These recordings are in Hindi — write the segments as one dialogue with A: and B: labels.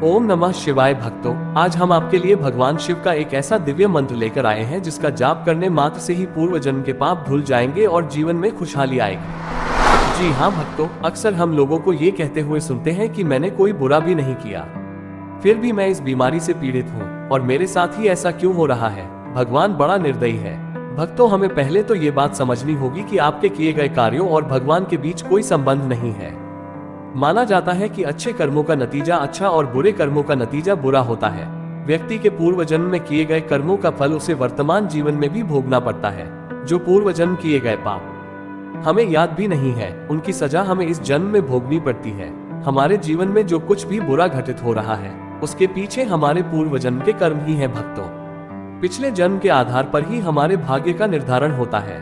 A: ओम नमः शिवाय भक्तों, आज हम आपके लिए भगवान शिव का एक ऐसा दिव्य मंत्र लेकर आए हैं जिसका जाप करने मात्र से ही पूर्व जन्म के पाप धुल जाएंगे और जीवन में खुशहाली आएगी। जी हाँ भक्तों, अक्सर हम लोगों को ये कहते हुए सुनते हैं कि मैंने कोई बुरा भी नहीं किया, फिर भी मैं इस बीमारी से पीड़ित हूँ और मेरे साथ ही ऐसा क्यों हो रहा है। भगवान बड़ा निर्दयी है। भक्तों, हमें पहले तो ये बात समझनी होगी कि आपके किए गए कार्यों और भगवान के बीच कोई संबंध नहीं है। माना जाता है कि अच्छे कर्मों का नतीजा अच्छा और बुरे कर्मों का नतीजा बुरा होता है। व्यक्ति के पूर्व जन्म में किए गए कर्मों का फल उसे वर्तमान जीवन में भी भोगना पड़ता है। जो पूर्व जन्म किए गए पाप हमें याद भी नहीं है, उनकी सजा हमें इस जन्म में भोगनी पड़ती है। हमारे जीवन में जो कुछ भी बुरा घटित हो रहा है उसके पीछे हमारे पूर्व जन्म के कर्म ही हैं भक्तों। पिछले जन्म के आधार पर ही हमारे भाग्य का निर्धारण होता है।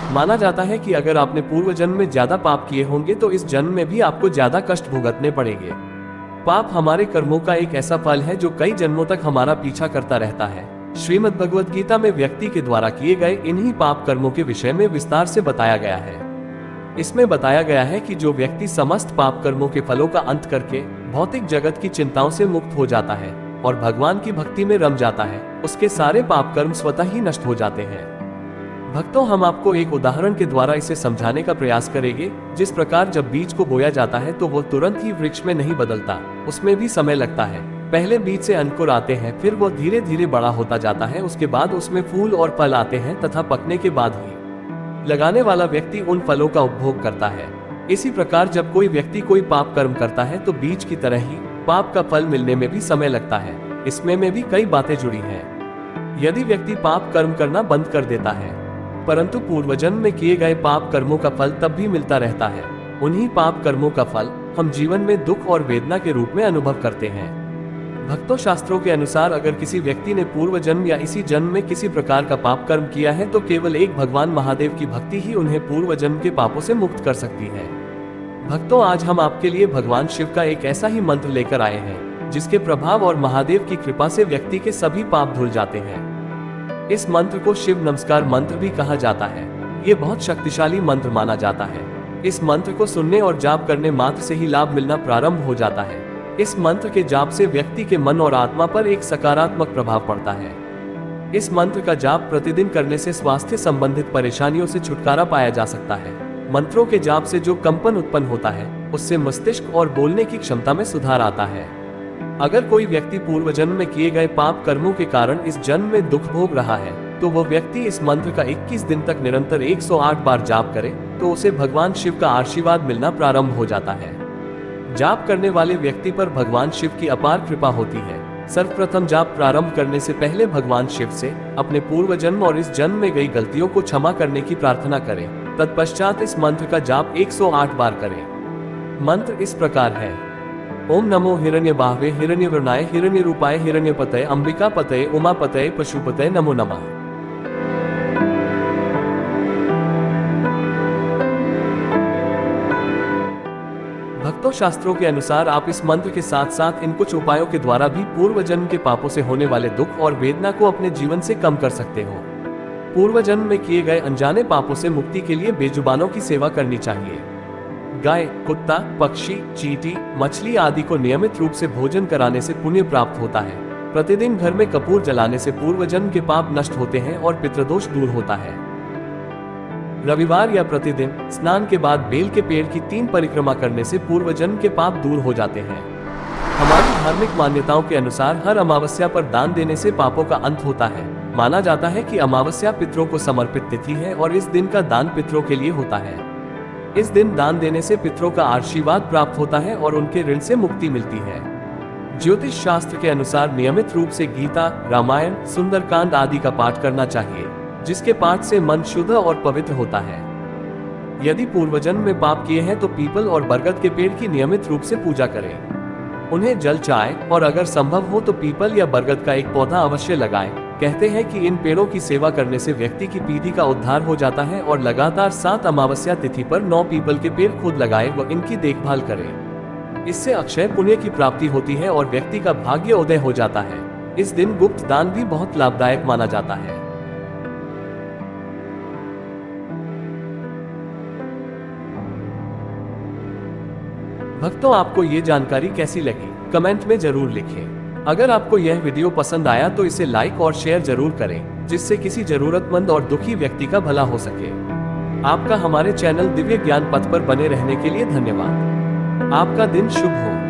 A: माना जाता है कि अगर आपने पूर्व जन्म में ज्यादा पाप किए होंगे तो इस जन्म में भी आपको ज्यादा कष्ट भुगतने पड़ेंगे। पाप हमारे कर्मों का एक ऐसा फल है जो कई जन्मों तक हमारा पीछा करता रहता है। श्रीमद् भगवद गीता में व्यक्ति के द्वारा किए गए इन्हीं पाप कर्मों के विषय में विस्तार से बताया गया है। इसमें बताया गया है कि जो व्यक्ति समस्त पाप कर्मों के फलों का अंत करके भौतिक जगत की चिंताओं से मुक्त हो जाता है और भगवान की भक्ति में रम जाता है, उसके सारे पाप कर्म स्वतः ही नष्ट हो जाते हैं। भक्तों, हम आपको एक उदाहरण के द्वारा इसे समझाने का प्रयास करेंगे। जिस प्रकार जब बीज को बोया जाता है तो वो तुरंत ही वृक्ष में नहीं बदलता, उसमें भी समय लगता है। पहले बीज से अंकुर आते हैं, फिर वो धीरे धीरे बड़ा होता जाता है, उसके बाद उसमें फूल और फल आते हैं तथा पकने के बाद ही लगाने वाला व्यक्ति उन फलों का उपभोग करता है। इसी प्रकार जब कोई व्यक्ति कोई पाप कर्म करता है तो बीज की तरह ही पाप का फल मिलने में भी समय लगता है। इसमें भी कई बातें जुड़ी हैं। यदि व्यक्ति पाप कर्म करना बंद कर देता है परंतु पूर्वजन्म में किए गए पाप कर्मों का फल तब भी मिलता रहता है। उन्हीं पाप कर्मों का फल हम जीवन में दुख और वेदना के रूप में अनुभव करते हैं। भक्तों, शास्त्रों के अनुसार अगर किसी व्यक्ति ने पूर्व जन्म या इसी जन्म में किसी प्रकार का पाप कर्म किया है तो केवल एक भगवान महादेव की भक्ति ही उन्हें पूर्व जन्म के पापों से मुक्त कर सकती है। भक्तों, आज हम आपके लिए भगवान शिव का एक ऐसा ही मंत्र लेकर आए हैं जिसके प्रभाव और महादेव की कृपा से व्यक्ति के सभी पाप धुल जाते हैं। इस मंत्र को शिव नमस्कार मंत्र भी कहा जाता है। ये बहुत शक्तिशाली मंत्र माना जाता है। इस मंत्र को सुनने और जाप करने मात्र से ही लाभ मिलना प्रारंभ हो जाता है। इस मंत्र के जाप से व्यक्ति के मन और आत्मा पर एक सकारात्मक प्रभाव पड़ता है। इस मंत्र का जाप प्रतिदिन करने से स्वास्थ्य संबंधित परेशानियों से छुटकारा पाया जा सकता है। मंत्रों के जाप से जो कंपन उत्पन्न होता है उससे मस्तिष्क और बोलने की क्षमता में सुधार आता है। अगर कोई व्यक्ति पूर्व जन्म में किए गए पाप कर्मों के कारण इस जन्म में दुख भोग रहा है तो वह व्यक्ति इस मंत्र का 21 दिन तक निरंतर 108 बार जाप करे तो उसे भगवान शिव का आशीर्वाद मिलना प्रारंभ हो जाता है। जाप करने वाले व्यक्ति पर भगवान शिव की अपार कृपा होती है। सर्वप्रथम जाप प्रारंभ करने से पहले भगवान शिव से अपने पूर्व जन्म और इस जन्म में गई गलतियों को क्षमा करने की प्रार्थना करें। तत्पश्चात इस मंत्र का जाप 108 बार करें। मंत्र इस प्रकार है: ओम नमो हिरण्य बाहवे हिरण्य वर्णाय हिरण्य रूपाय हिरण्यपतये अंबिका पतये उमापतये पशुपतये नमो नमः। भक्तों, शास्त्रों के अनुसार आप इस मंत्र के साथ साथ इन कुछ उपायों के द्वारा भी पूर्व जन्म के पापों से होने वाले दुख और वेदना को अपने जीवन से कम कर सकते हो। पूर्व जन्म में किए गए अनजाने पापों से मुक्ति के लिए बेजुबानों की सेवा करनी चाहिए। गाय, कुत्ता, पक्षी, चींटी, मछली आदि को नियमित रूप से भोजन कराने से पुण्य प्राप्त होता है। प्रतिदिन घर में कपूर जलाने से पूर्व जन्म के पाप नष्ट होते हैं और पितृदोष दूर होता है। रविवार या प्रतिदिन स्नान के बाद बेल के पेड़ की 3 परिक्रमा करने से पूर्व जन्म के पाप दूर हो जाते हैं। हमारी धार्मिक मान्यताओं के अनुसार हर अमावस्या पर दान देने से पापों का अंत होता है। माना जाता है कि अमावस्या पितरों को समर्पित तिथि है और इस दिन का दान पितरों के लिए होता है। इस दिन दान देने से पितरों का आशीर्वाद प्राप्त होता है और उनके ऋण से मुक्ति मिलती है। ज्योतिष शास्त्र के अनुसार नियमित रूप से गीता, रामायण, सुंदरकांड आदि का पाठ करना चाहिए, जिसके पाठ से मन शुद्ध और पवित्र होता है। यदि पूर्वजन्म में पाप किए हैं तो पीपल और बरगद के पेड़ की नियमित रूप से पूजा करें। उन्हें जल, चाय और अगर संभव हो तो पीपल या बरगद का एक पौधा अवश्य लगाएं। कहते हैं कि इन पेड़ों की सेवा करने से व्यक्ति की पीढ़ी का उद्धार हो जाता है और लगातार 7 अमावस्या तिथि पर 9 पीपल के पेड़ खुद लगाएं व इनकी देखभाल करें। इससे अक्षय पुण्य की प्राप्ति होती है और व्यक्ति का भाग्य उदय हो जाता है। इस दिन गुप्त दान भी बहुत लाभदायक माना जाता है। भक्तों, आपको ये जानकारी कैसी लगी कमेंट में जरूर लिखें। अगर आपको यह वीडियो पसंद आया तो इसे लाइक और शेयर जरूर करें, जिससे किसी जरूरतमंद और दुखी व्यक्ति का भला हो सके। आपका हमारे चैनल दिव्य ज्ञान पथ पर बने रहने के लिए धन्यवाद। आपका दिन शुभ हो।